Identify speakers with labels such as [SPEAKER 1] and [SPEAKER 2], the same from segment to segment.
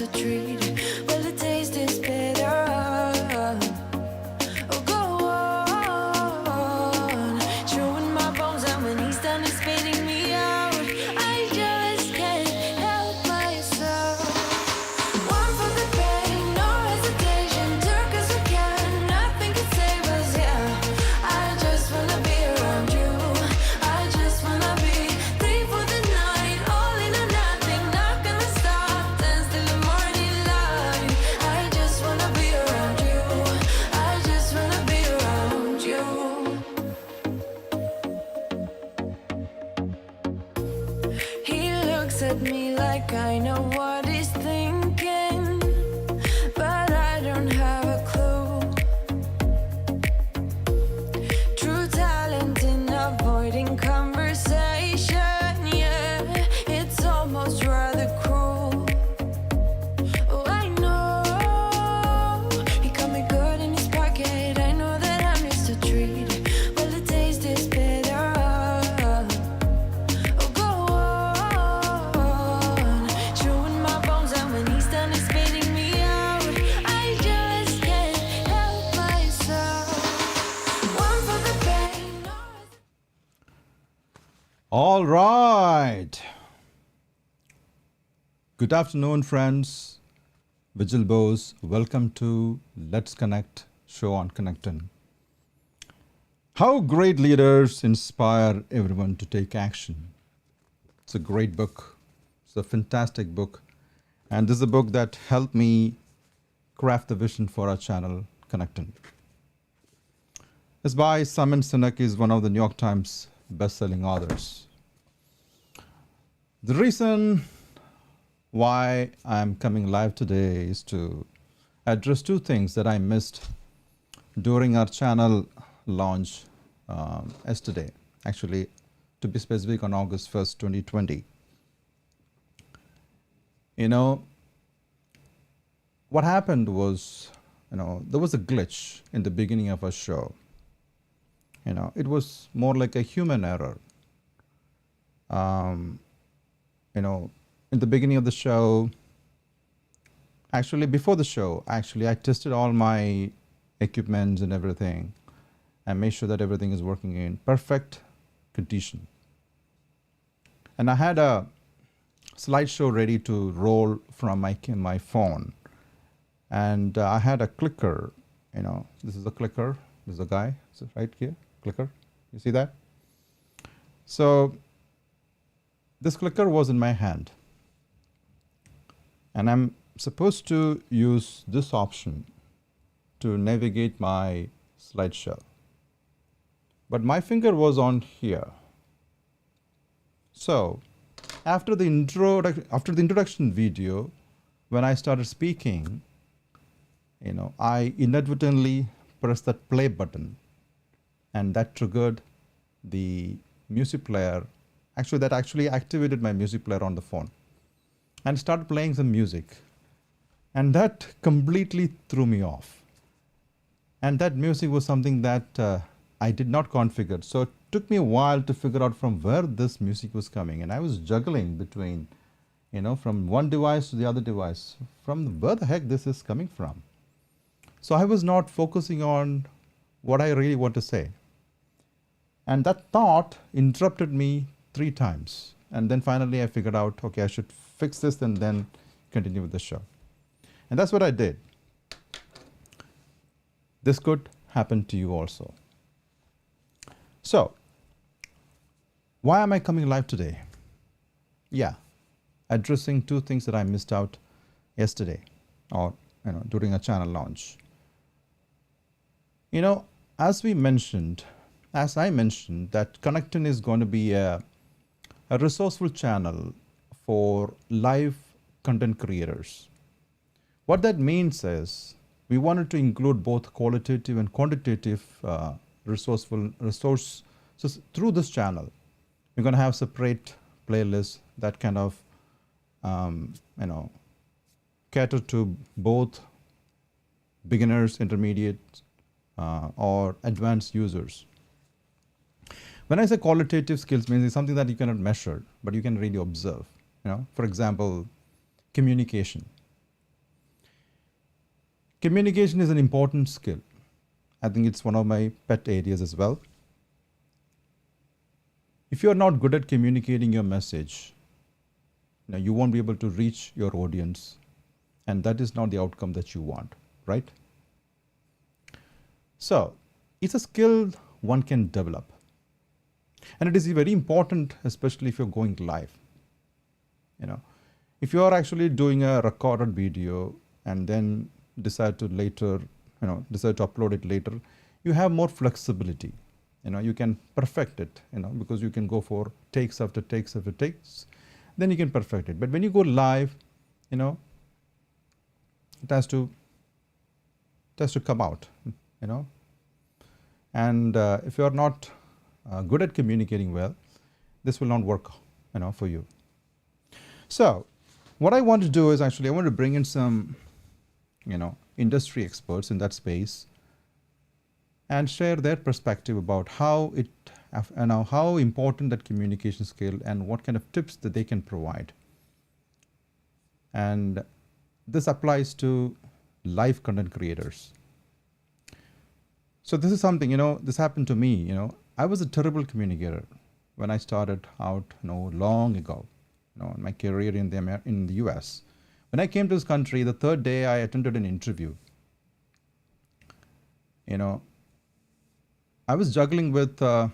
[SPEAKER 1] to treat it. Well, the taste is better. Oh, go on, chewing my bones, and when he's done, he's spitting me out. I just can't help myself. One for the pain, no hesitation, took us again, nothing can save us, yeah. I just wanna be around you. I just wanna be three for the night, all in or nothing, not gonna stop, dance till the morning light. I just wanna be around you. I just wanna be around you. He looks at me like I know what he's thinking, but I don't have a clue. True talent in avoiding conversation, yeah, it's almost rather cruel. Oh, I know he got me good in his pocket. I know that I'm used to treat it. Well, the taste is better. Oh, go on, chewing my bones, and when he's done, he's spitting me out. I just can't help myself. One for the pain, no.
[SPEAKER 2] All right. Good afternoon, friends. Vigil Bose. Welcome to Let's Connect show on KONNECTiN. How great leaders inspire everyone to take action. It's a great book. It's a fantastic book. And this is a book that helped me craft the vision for our channel, KONNECTiN. It's by Simon Sinek. Is one of the New York Times best-selling authors. The reason why I'm coming live today is to address two things that I missed during our channel launch yesterday. Actually, to be specific, on August 1st, 2020. You know, what happened was, there was a glitch in the beginning of our show. It was more like a human error. In the beginning of the show, actually before the show, I tested all my equipment and everything and made sure that everything is working in perfect condition. And I had a slideshow ready to roll from my phone. And I had a clicker, this is a clicker, this is a guy, so right here, clicker, you see that? So this clicker was in my hand. And I'm supposed to use this option to navigate my slideshow. But my finger was on here. So after the introduction video, when I started speaking, I inadvertently pressed that play button, and that triggered the music player. That actually activated my music player on the phone and started playing some music. And that completely threw me off. And that music was something that I did not configure. So it took me a while to figure out from where this music was coming. And I was juggling between, from one device to the other device, from where the heck this is coming from. So I was not focusing on what I really want to say. And that thought interrupted me 3 times. And then finally I figured out, okay, I should fix this and then continue with the show. And that's what I did. This could happen to you also. So, why am I coming live today? Yeah, addressing 2 things that I missed out yesterday or during a channel launch. As I mentioned, that KONNECTiN is going to be a resourceful channel for live content creators. What that means is we wanted to include both qualitative and quantitative resource. So through this channel, we're going to have separate playlists that kind of cater to both beginners, intermediate, or advanced users. When I say qualitative skills, means it's something that you cannot measure, but you can really observe. For example, communication. Communication is an important skill. I think it's one of my pet areas as well. If you're not good at communicating your message, you won't be able to reach your audience, and that is not the outcome that you want, right? So it's a skill one can develop, and it is very important, especially if you're going live. If you are actually doing a recorded video and then decide to upload it later, you have more flexibility. You can perfect it, because you can go for takes after takes after takes, then you can perfect it. But when you go live, it has to come out, and if you are not good at communicating well, this will not work, for you. So what I want to do is actually I want to bring in some, industry experts in that space and share their perspective about how important that communication skill and what kind of tips that they can provide. And this applies to live content creators. So this is something, this happened to me. I was a terrible communicator when I started out, long ago, in my career in the US. When I came to this country, the third day I attended an interview. I was juggling with, the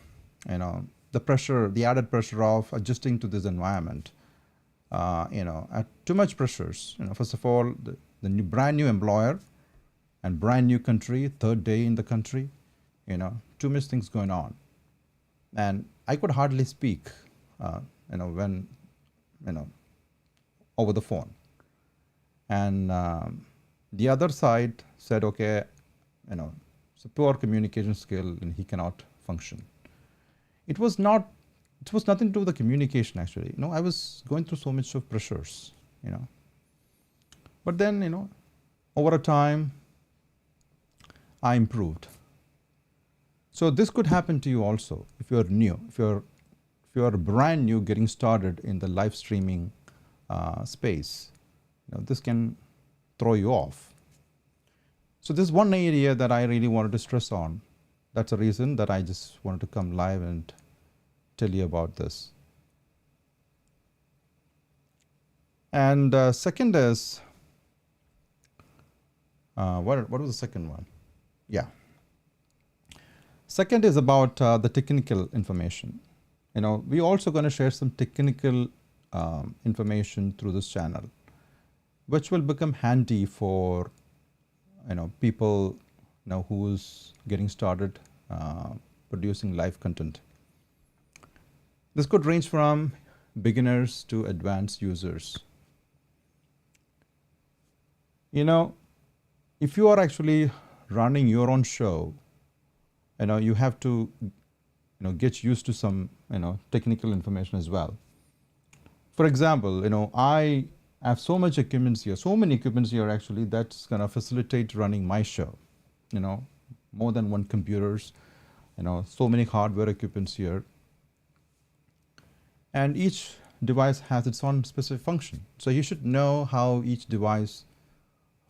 [SPEAKER 2] pressure, the added pressure of adjusting to this environment. At too much pressures. First of all, the brand new employer and brand new country, third day in the country, too much things going on. And I could hardly speak, when, over the phone. And the other side said, okay, it's a poor communication skill and he cannot function. It was nothing to do with the communication actually. I was going through so much of pressures, But then, over a time, I improved. So this could happen to you also if you're new, if you're brand new getting started in the live streaming space. This can throw you off. So this is one area that I really wanted to stress on. That's the reason that I just wanted to come live and tell you about this. And second is, what was the second one? Yeah. Second is about the technical information. We're also going to share some technical information through this channel, which will become handy for people who's getting started producing live content. This could range from beginners to advanced users. If you are actually running your own show, you have to get used to some technical information as well. For example, I have so many equipments here actually that's going to facilitate running my show. More than one computers, so many hardware equipments here. And each device has its own specific function. So you should know how each device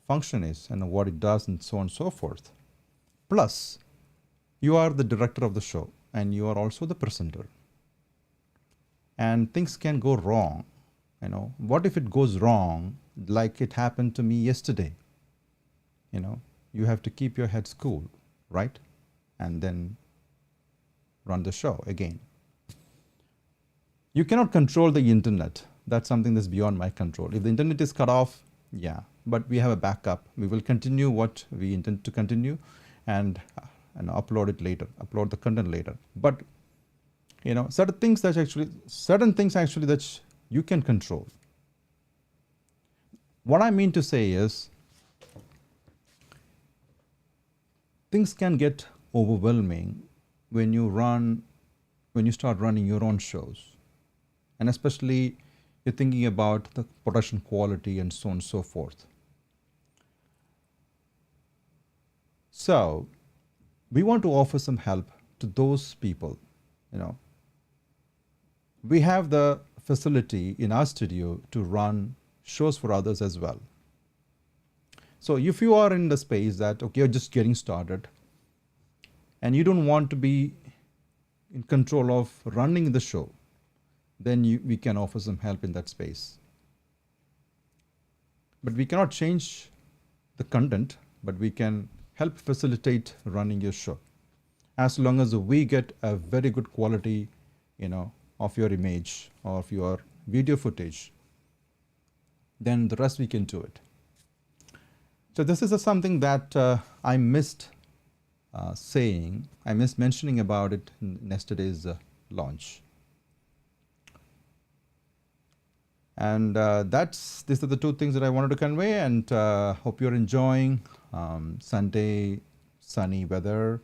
[SPEAKER 2] function is and what it does and so on and so forth. Plus, you are the director of the show and you are also the presenter. And things can go wrong. What if it goes wrong like it happened to me yesterday? You have to keep your heads cool, right? And then run the show again. You cannot control the internet. That's something that's beyond my control. If the internet is cut off, yeah, but we have a backup. We will continue what we intend to continue and upload it later, upload the content later. But certain things actually that you can control. What I mean to say is, things can get overwhelming when you start running your own shows. And especially you're thinking about the production quality and so on and so forth. So we want to offer some help to those people. We have the facility in our studio to run shows for others as well. So if you are in the space that, okay, you're just getting started and you don't want to be in control of running the show, then we can offer some help in that space. But we cannot change the content, but we can help facilitate running your show. As long as we get a very good quality, of your image or of your video footage, then the rest we can do it. So this is something that I missed saying. I missed mentioning about it in yesterday's launch. And these are the two things that I wanted to convey, and hope you're enjoying Sunday sunny weather.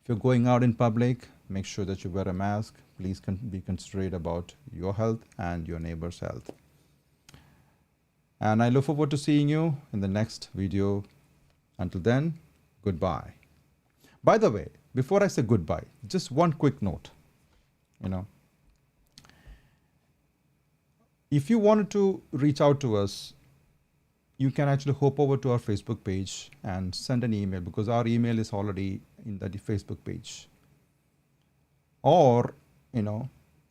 [SPEAKER 2] If you're going out in public, make sure that you wear a mask. Please be considerate about your health and your neighbor's health. And I look forward to seeing you in the next video. Until then, goodbye. By the way, before I say goodbye, just one quick note. If you wanted to reach out to us, you can actually hop over to our Facebook page and send an email, because our email is already in the Facebook page. Or,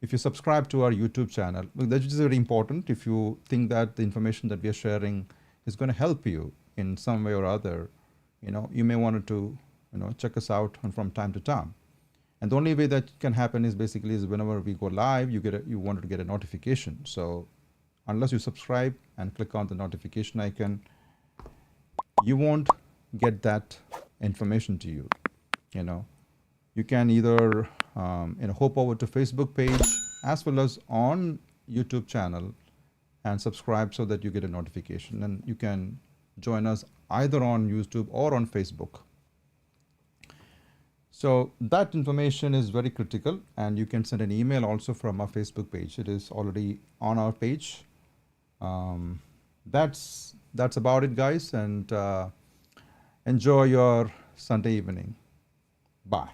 [SPEAKER 2] if you subscribe to our YouTube channel, that is very important. If you think that the information that we are sharing is going to help you in some way or other, you may want to, check us out from time to time. And the only way that can happen is basically whenever we go live, you wanted to get a notification. So unless you subscribe and click on the notification icon, you won't get that information to you. You can either hop over to Facebook page as well as on YouTube channel and subscribe so that you get a notification, and you can join us either on YouTube or on Facebook. So that information is very critical, and you can send an email also from our Facebook page. It is already on our page. That's about it, guys, and enjoy your Sunday evening. Bye.